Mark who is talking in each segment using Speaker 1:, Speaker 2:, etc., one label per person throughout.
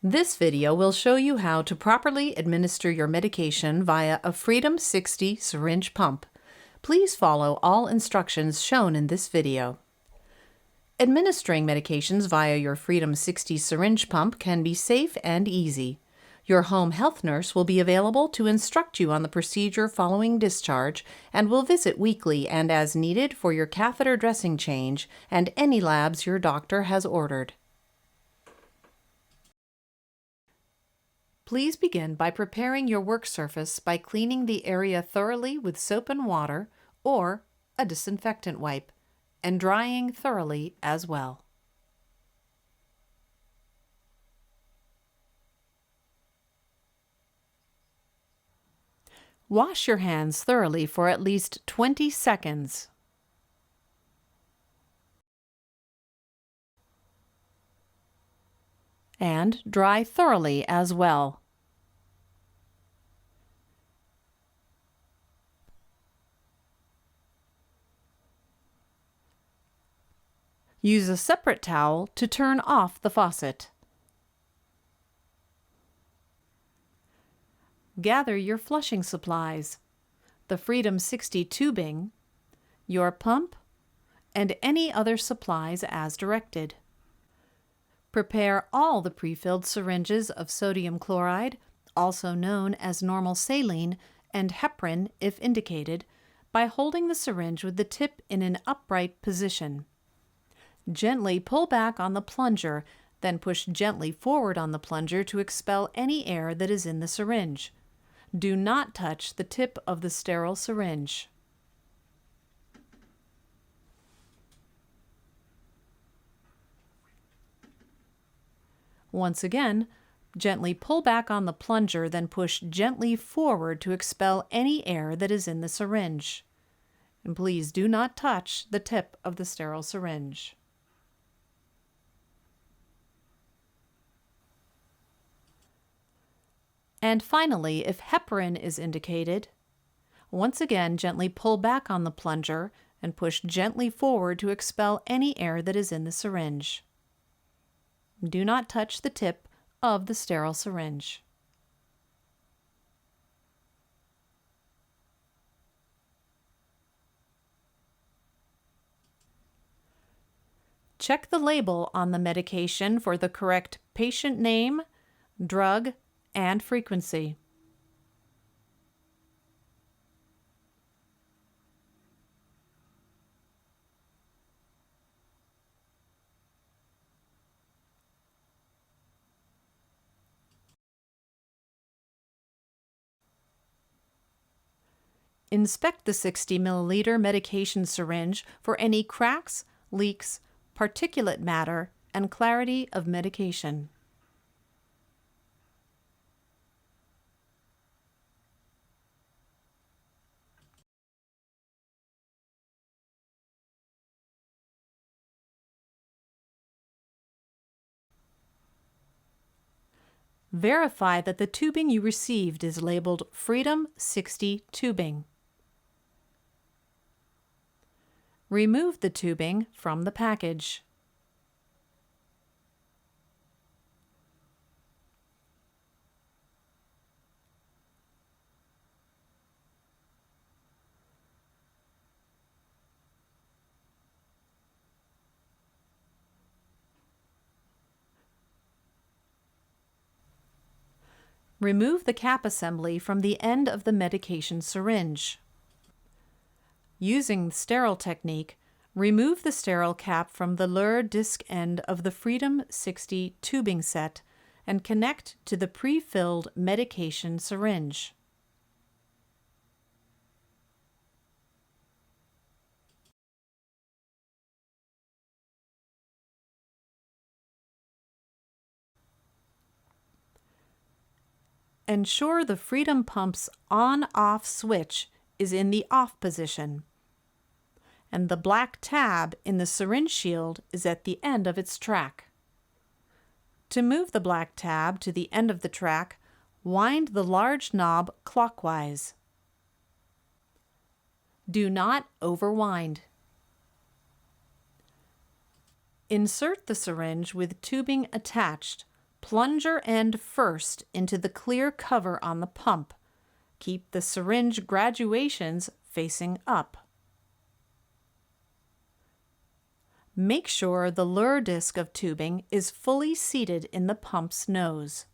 Speaker 1: This video will show you how to properly administer your medication via a Freedom 60 syringe pump. Please follow all instructions shown in this video. Administering medications via your Freedom 60 syringe pump can be safe and easy. Your home health nurse will be available to instruct you on the procedure following discharge and will visit weekly and as needed for your catheter dressing change and any labs your doctor has ordered. Please begin by preparing your work surface by cleaning the area thoroughly with soap and water or a disinfectant wipe, and drying thoroughly as well. Wash your hands thoroughly for at least 20 seconds. And dry thoroughly as well. Use a separate towel to turn off the faucet. Gather your flushing supplies, the Freedom 60 tubing, your pump, and any other supplies as directed. Prepare all the pre-filled syringes of sodium chloride, also known as normal saline, and heparin if indicated, by holding the syringe with the tip in an upright position. Gently pull back on the plunger, then push gently forward on the plunger to expel any air that is in the syringe. Do not touch the tip of the sterile syringe. Once again, gently pull back on the plunger, then push gently forward to expel any air that is in the syringe. And please do not touch the tip of the sterile syringe. And finally, if heparin is indicated, once again gently pull back on the plunger and push gently forward to expel any air that is in the syringe. Do not touch the tip of the sterile syringe. Check the label on the medication for the correct patient name, drug, and frequency. Inspect the 60 milliliter medication syringe for any cracks, leaks, particulate matter, and clarity of medication. Verify that the tubing you received is labeled Freedom 60 tubing. Remove the tubing from the package. Remove the cap assembly from the end of the medication syringe. Using the sterile technique, remove the sterile cap from the luer disc end of the Freedom 60 tubing set and connect to the pre-filled medication syringe. Ensure the Freedom pump's on-off switch is in the off position, and the black tab in the syringe shield is at the end of its track. To move the black tab to the end of the track, wind the large knob clockwise. Do not overwind. Insert the syringe with tubing attached, Plunger end first into the clear cover on the pump. Keep the syringe graduations facing up. Make sure the Luer disc of tubing is fully seated in the pump's nose.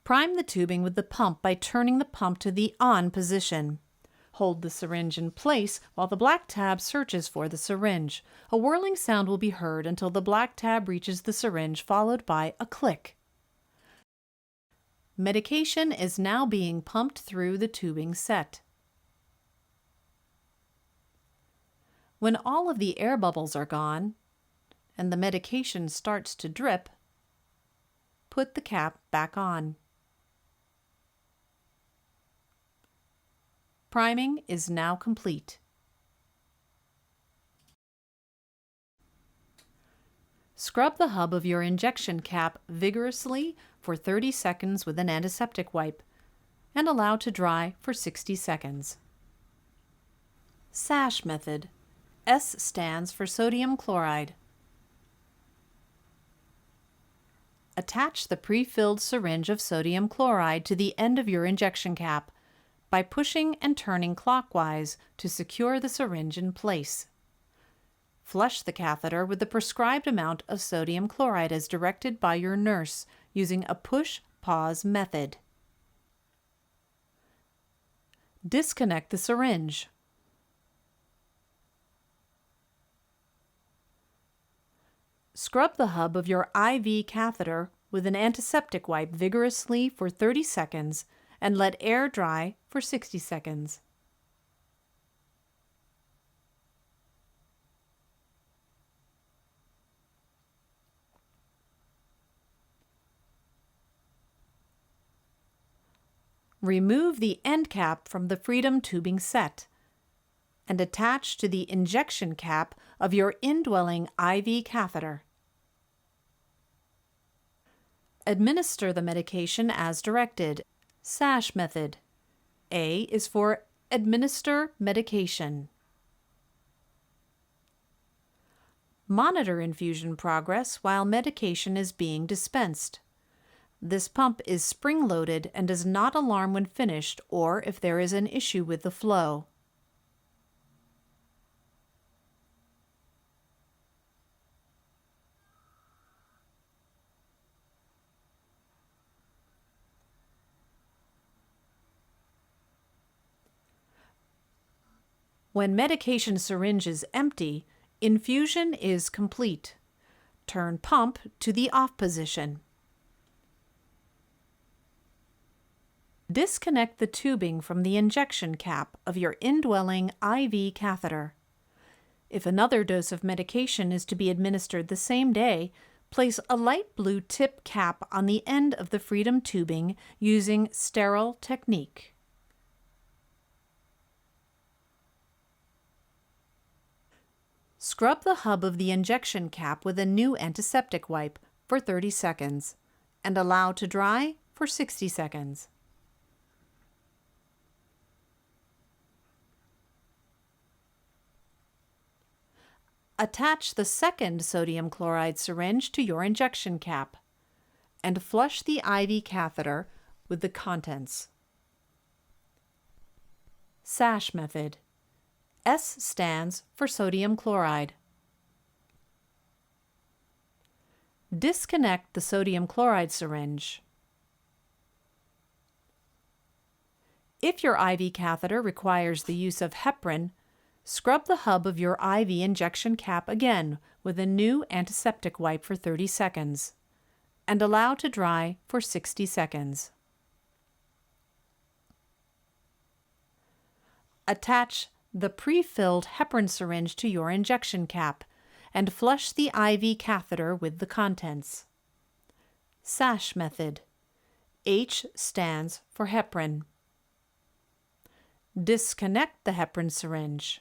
Speaker 1: Prime the tubing with the pump by turning the pump to the on position. Hold the syringe in place while the black tab searches for the syringe. A whirling sound will be heard until the black tab reaches the syringe, followed by a click. Medication is now being pumped through the tubing set. When all of the air bubbles are gone and the medication starts to drip, put the cap back on. Priming is now complete. Scrub the hub of your injection cap vigorously for 30 seconds with an antiseptic wipe and allow to dry for 60 seconds. SASH method. S stands for sodium chloride. Attach the pre-filled syringe of sodium chloride to the end of your injection cap by pushing and turning clockwise to secure the syringe in place. Flush the catheter with the prescribed amount of sodium chloride as directed by your nurse using a push-pause method. Disconnect the syringe. Scrub the hub of your IV catheter with an antiseptic wipe vigorously for 30 seconds and let air dry for 60 seconds. Remove the end cap from the Freedom tubing set and attach to the injection cap of your indwelling IV catheter. Administer the medication as directed. SASH method. A is for administer medication. Monitor infusion progress while medication is being dispensed. This pump is spring-loaded and does not alarm when finished or if there is an issue with the flow. When medication syringe is empty, infusion is complete. Turn pump to the off position. Disconnect the tubing from the injection cap of your indwelling IV catheter. If another dose of medication is to be administered the same day, place a light blue tip cap on the end of the Freedom tubing using sterile technique. Scrub the hub of the injection cap with a new antiseptic wipe for 30 seconds and allow to dry for 60 seconds. Attach the second sodium chloride syringe to your injection cap and flush the IV catheter with the contents. SASH method. S stands for sodium chloride. Disconnect the sodium chloride syringe. If your IV catheter requires the use of heparin, scrub the hub of your IV injection cap again with a new antiseptic wipe for 30 seconds and allow to dry for 60 seconds. Attach the pre-filled heparin syringe to your injection cap and flush the IV catheter with the contents. SASH method. H stands for heparin. Disconnect the heparin syringe.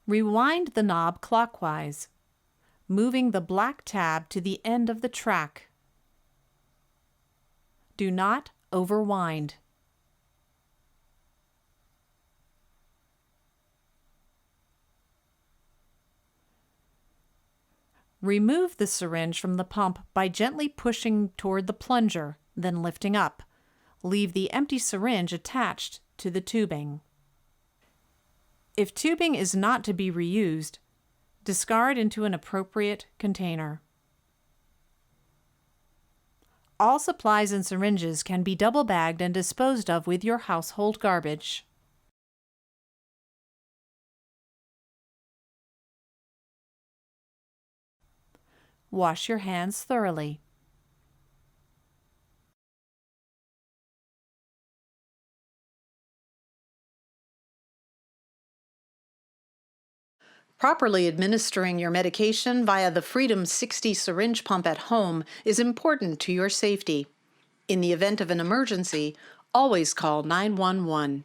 Speaker 1: Rewind the knob clockwise, moving the black tab to the end of the track. Do not overwind. Remove the syringe from the pump by gently pushing toward the plunger, then lifting up. Leave the empty syringe attached to the tubing. If tubing is not to be reused, discard into an appropriate container. All supplies and syringes can be double-bagged and disposed of with your household garbage. Wash your hands thoroughly. Properly administering your medication via the Freedom 60 syringe pump at home is important to your safety. In the event of an emergency, always call 911.